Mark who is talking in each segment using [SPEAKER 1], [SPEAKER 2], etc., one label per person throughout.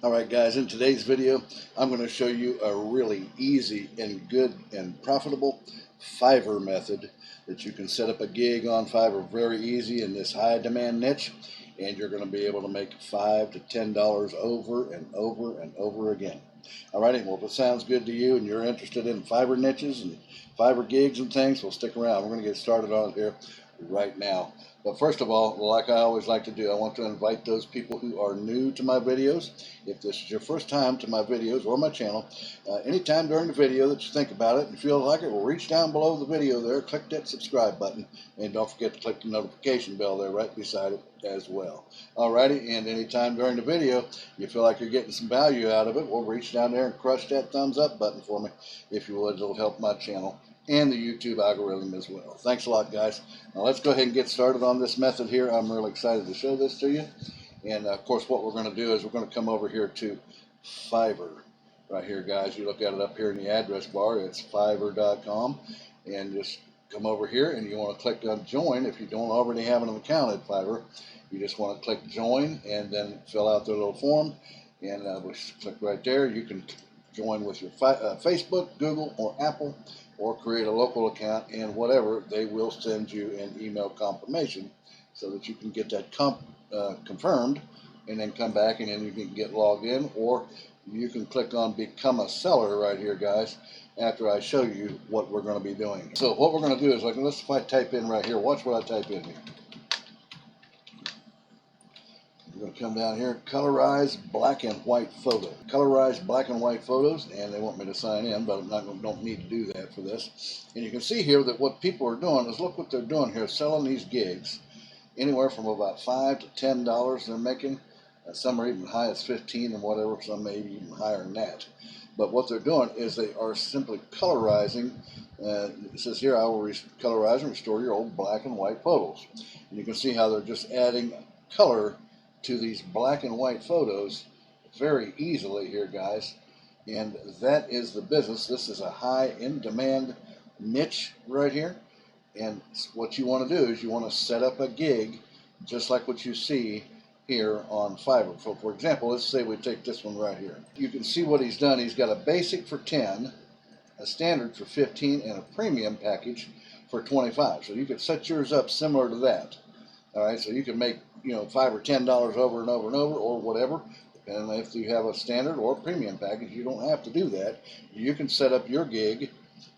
[SPEAKER 1] Alright guys, in today's video I'm going to show you a really easy and good and profitable Fiverr method that you can set up a gig on Fiverr very easy in this high demand niche, and you're going to be able to make $5 to $10 over and over and over again. Alrighty, well if it sounds good to you and you're interested in Fiverr niches and Fiverr gigs and things, well stick around. We're going to get started on it here right now. But first of all, like I always like to do, I want to invite those people who are new to my videos. If this is your first time to my videos or my channel, anytime during the video that you think about it and feel like it, well, reach down below the video there, click that subscribe button, and don't forget to click the notification bell there right beside it as well. Alrighty, and anytime during the video you feel like you're getting some value out of it, well, reach down there and crush that thumbs up button for me if you would. It'll help my channel and the YouTube algorithm as well. Thanks a lot, guys. Now let's go ahead and get started on this method here. I'm really excited to show this to you. And of course, what we're going to do is we're going to come over here to Fiverr. Right here, guys. You look at it up here in the address bar. It's fiverr.com. And just come over here and you want to click on join. If you don't already have an account at Fiverr, you just want to click join and then fill out their little form. And we'll click right there. You can join with your Facebook, Google, or Apple, or create a local account, and whatever, they will send you an email confirmation so that you can get that confirmed and then come back and then you can get logged in, or you can click on become a seller right here, guys, after I show you what we're going to be doing. So what we're going to do is, like, let's if I type in right here, watch what I type in here. We're going to come down here, colorize black and white photo. Colorize black and white photos, and they want me to sign in, but don't need to do that for this. And you can see here that what people are doing is, look what they're doing here, selling these gigs anywhere from about $5 to $10 they're making. Some are even high as 15 and whatever, some maybe even higher than that. But what they're doing is they are simply colorizing. It says here, I will colorize and restore your old black and white photos. And you can see how they're just adding color to these black and white photos very easily here, guys. And that is the business. This is a high in demand niche right here. And what you want to do is you want to set up a gig just like what you see here on Fiverr. So for example, let's say we take this one right here. You can see what he's done. He's got a basic for 10, a standard for 15, and a premium package for 25. So you could set yours up similar to that. All right, so you can make, $5 or $10 over and over and over, or whatever. And if you have a standard or premium package, you don't have to do that. You can set up your gig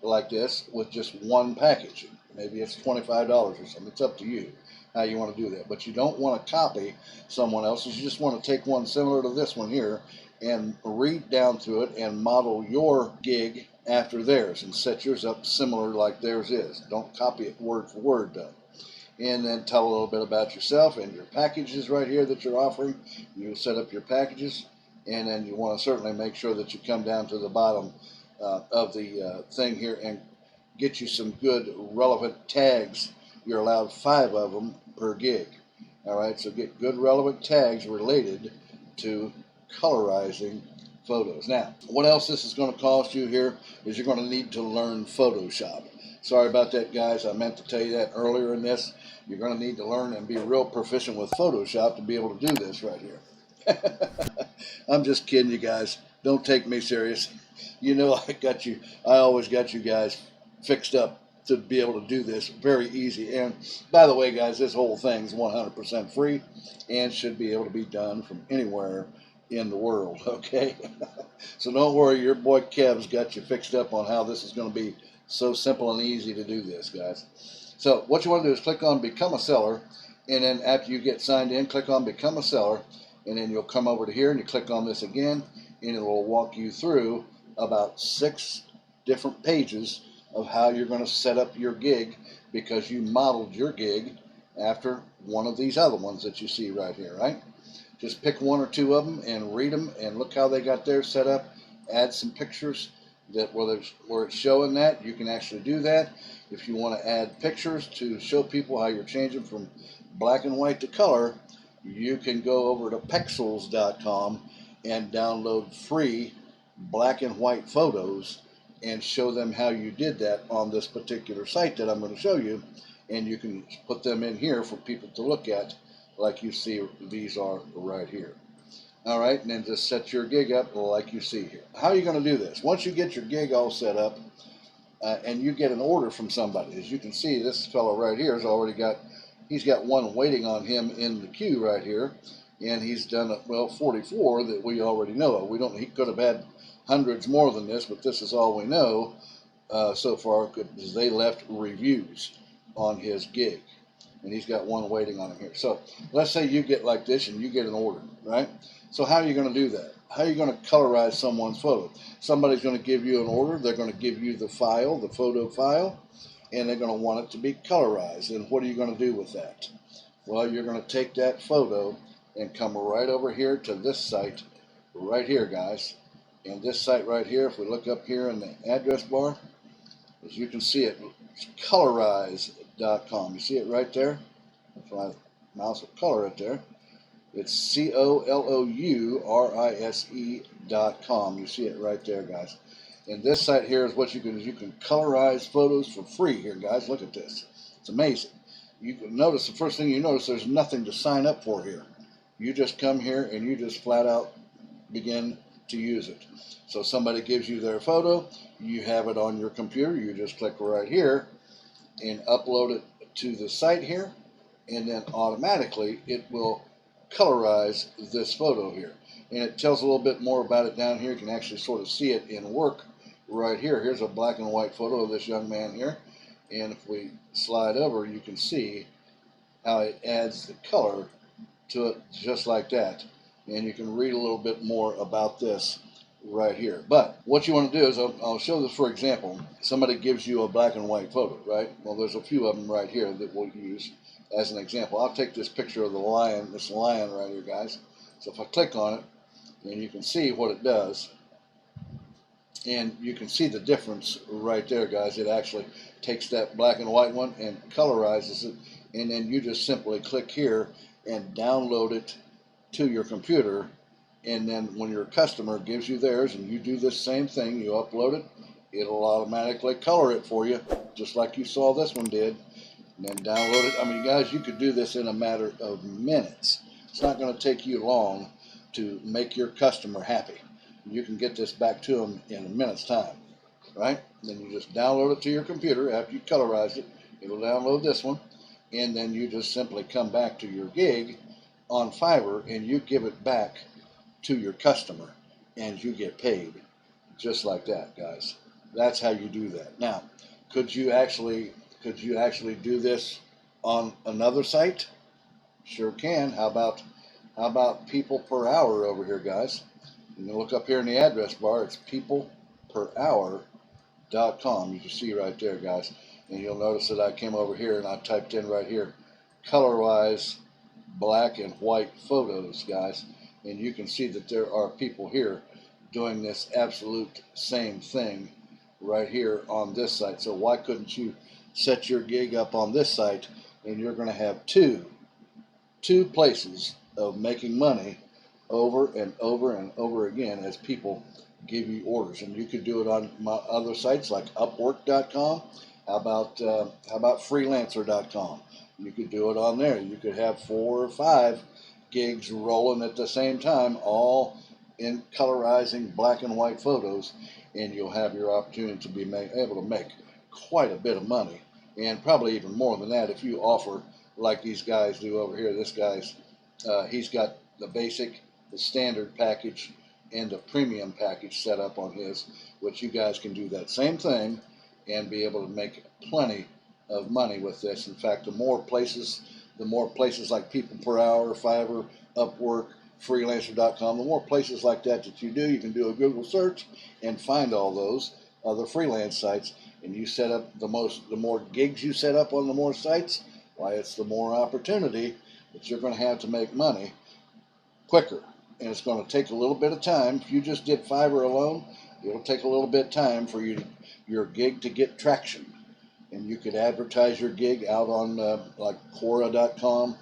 [SPEAKER 1] like this with just one package. Maybe it's $25 or something. It's up to you how you want to do that. But you don't want to copy someone else's. You just want to take one similar to this one here and read down through it and model your gig after theirs and set yours up similar like theirs is. Don't copy it word for word, though. And then tell a little bit about yourself and your packages right here that you're offering. You set up your packages, and then you want to certainly make sure that you come down to the bottom of the thing here and get you some good relevant tags. You're allowed 5 of them per gig. All right, so get good relevant tags related to colorizing photos. Now, what else this is going to cost you here is you're going to need to learn Photoshop. Sorry about that, guys. I meant to tell you that earlier in this. You're going to need to learn and be real proficient with Photoshop to be able to do this right here. I'm just kidding you guys. Don't take me serious. I always got you guys fixed up to be able to do this very easy. And by the way, guys, this whole thing's 100% free and should be able to be done from anywhere in the world, okay? So don't worry, your boy Kev's got you fixed up on how this is going to be so simple and easy to do this, guys. So what you want to do is click on Become a Seller, and then after you get signed in, click on Become a Seller, and then you'll come over to here and you click on this again, and it will walk you through about 6 different pages of how you're going to set up your gig, because you modeled your gig after one of these other ones that you see right here, right? Just pick 1 or 2 of them and read them and look how they got theirs set up. Add some pictures that where it's showing that. You can actually do that. If you want to add pictures to show people how you're changing from black and white to color, you can go over to pexels.com and download free black and white photos and show them how you did that on this particular site that I'm going to show you. And you can put them in here for people to look at, like you see these are right here. All right, and then just set your gig up like you see here. How are you going to do this? Once you get your gig all set up and you get an order from somebody, as you can see, this fellow right here has already got, he's got one waiting on him in the queue right here, and he's done, well, 44 that we already know of. We don't, he could have had hundreds more than this, but this is all we know so far, because they left reviews on his gig, and he's got one waiting on him here. So let's say you get like this and you get an order, right? So how are you going to do that? How are you going to colorize someone's photo? Somebody's going to give you an order. They're going to give you the file, the photo file, and they're going to want it to be colorized. And what are you going to do with that? Well, you're going to take that photo and come right over here to this site right here, guys. And this site right here, if we look up here in the address bar, as you can see it, it's colorize.com. You see it right there? If my mouse will color it there. It's COLOURISE.com. You see it right there, guys. And this site here is what you can colorize photos for free here, guys. Look at this. It's amazing. You can notice, the first thing you notice, there's nothing to sign up for here. You just come here and you just flat out begin to use it. So somebody gives you their photo, you have it on your computer, you just click right here and upload it to the site here, and then automatically it will colorize this photo here. And it tells a little bit more about it down here. You can actually sort of see it in work right here. Here's a black and white photo of this young man here. And if we slide over, you can see how it adds the color to it just like that. And you can read a little bit more about this right here. But what you want to do is, I'll show this for example. Somebody gives you a black and white photo, right? Well, there's a few of them right here that we'll use as an example. I'll take this picture of the lion, this lion right here, guys. So if I click on it, and you can see what it does, and you can see the difference right there, guys. It actually takes that black and white one and colorizes it, and then you just simply click here and download it to your computer. And then when your customer gives you theirs and you do this same thing, you upload it, it'll automatically color it for you, just like you saw this one did, and then download it. I mean, guys, you could do this in a matter of minutes. It's not going to take you long to make your customer happy. You can get this back to them in a minute's time, right? Then you just download it to your computer after you colorize it. It'll download this one, and then you just simply come back to your gig on Fiverr and you give it back to your customer, and you get paid just like that, guys. That's how you do that. Now, could you actually do this on another site? Sure can. How about people per hour over here, guys? You can look up here in the address bar. It's peopleperhour.com. You can see right there, guys. And you'll notice that I came over here and I typed in right here, colorize black and white photos, guys. And you can see that there are people here doing this absolute same thing right here on this site. So why couldn't you set your gig up on this site, and you're going to have two places of making money over and over and over again as people give you orders. And you could do it on my other sites like Upwork.com. How about Freelancer.com? You could do it on there. You could have 4 or 5 gigs rolling at the same time, all in colorizing black and white photos, and you'll have your opportunity to be able to make quite a bit of money, and probably even more than that if you offer like these guys do over here. This guy's he's got the basic, the standard package, and the premium package set up on his, which you guys can do that same thing and be able to make plenty of money with this. In fact, the more places like People Per Hour, Fiverr, Upwork, Freelancer.com, the more places like that you do, you can do a Google search and find all those other freelance sites, and you set up the more gigs you set up on the more sites, why, it's the more opportunity that you're going to have to make money quicker. And it's going to take a little bit of time. If you just did Fiverr alone, it'll take a little bit of time for your gig to get traction. And you could advertise your gig out on like Quora.com.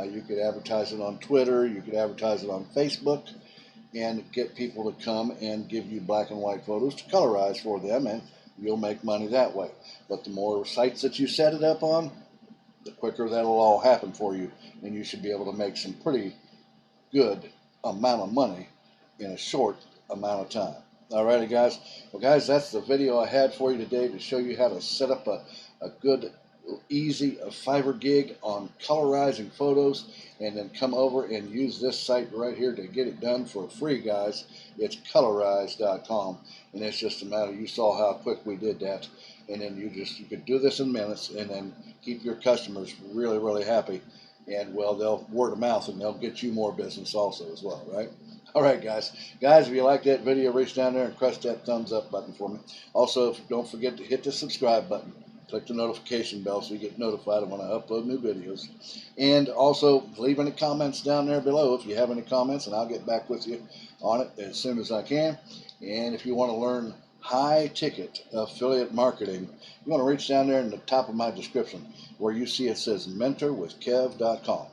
[SPEAKER 1] You could advertise it on Twitter. You could advertise it on Facebook, and get people to come and give you black and white photos to colorize for them, and you'll make money that way. But the more sites that you set it up on, the quicker that'll all happen for you, and you should be able to make some pretty good amount of money in a short amount of time. Alrighty, guys. Well, guys, that's the video I had for you today to show you how to set up a good, easy Fiverr gig on colorizing photos, and then come over and use this site right here to get it done for free, guys. It's colorize.com, and it's just a matter, you saw how quick we did that, and then you could do this in minutes and then keep your customers really, really happy. And well, they'll word of mouth, and they'll get you more business also as well, right? All right, guys. Guys, if you like that video, reach down there and crush that thumbs up button for me. Also, don't forget to hit the subscribe button. Click the notification bell so you get notified when I upload new videos. And also, leave any comments down there below if you have any comments, and I'll get back with you on it as soon as I can. And if you want to learn high-ticket affiliate marketing, you want to reach down there in the top of my description where you see it says mentorwithkev.com.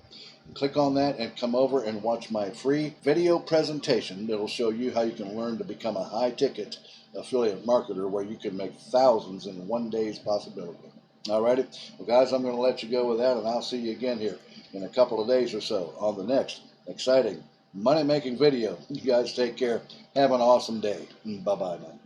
[SPEAKER 1] Click on that and come over and watch my free video presentation that'll show you how you can learn to become a high-ticket affiliate marketer where you can make thousands in one day's possibility. Alrighty, well, guys, I'm going to let you go with that, and I'll see you again here in a couple of days or so on the next exciting money-making video. You guys take care. Have an awesome day. Bye-bye now.